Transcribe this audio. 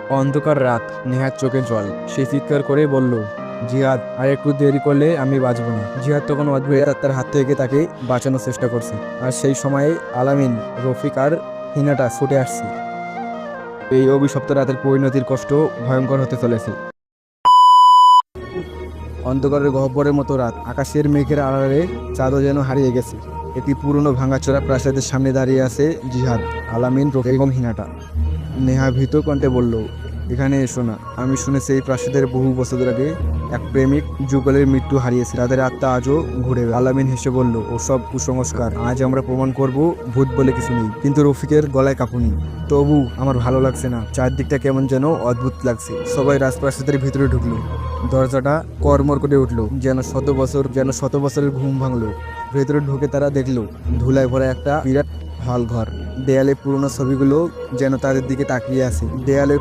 অন্ধকার রাত, নেহার চোখে জল। সে চিৎকার করে বলল, জিহাদ, আর একটু দেরি করলে আমি বাঁচব না। জিহাদ তখন অদ্ভুত আত্মার হাত থেকে তাকে বাঁচানোর চেষ্টা করছে। আর সেই সময়ে আলামিন, রফিক আর হিনাটা ছুটে আসছে। এই অভিশপ্ত রাতের পরিণতির কষ্ট ভয়ঙ্কর হতে চলেছে। অন্ধকারের গহ্বরের মতো রাত, আকাশের মেঘের আড়ালে চাঁদও যেন হারিয়ে গেছে। একটি পুরনো ভাঙাচোরা প্রাসাদের সামনে দাঁড়িয়ে আছে জিহাদ, আলামিন, রফিক এবং হিনাটা। নেহা ভীত কণ্ঠে বলল, এখানে এসো না। আমি শুনেছি এই প্রাসাদের বহু বছর আগে এক প্রেমিক যুগলের মৃত্যু হারিয়েছে। তাদের আত্মা আজও ঘুরে বেড়ায়। আলামিন হেসে বলল, ও সব কুসংস্কার। আজ আমরা প্রমাণ করব ভূত বলে কিছু নেই। কিন্তু রফিকের গলায় কাঁপুনি। তবু আমার ভালো লাগছে না। চারদিকটা কেমন যেন অদ্ভুত লাগছে। সবাই রাজপ্রাসাদের ভিতরে ঢুকলো। দরজাটা কড়মড় করে উঠলো, যেন শত বছরের ঘুম ভাঙলো। ভেতরে ঢুকে তারা দেখলো ধুলায় ভরা একটা বিরাট হল ঘর। দেয়ালে পুরোনো ছবিগুলো যেন তাদের দিকে তাকিয়ে আছে। দেয়ালের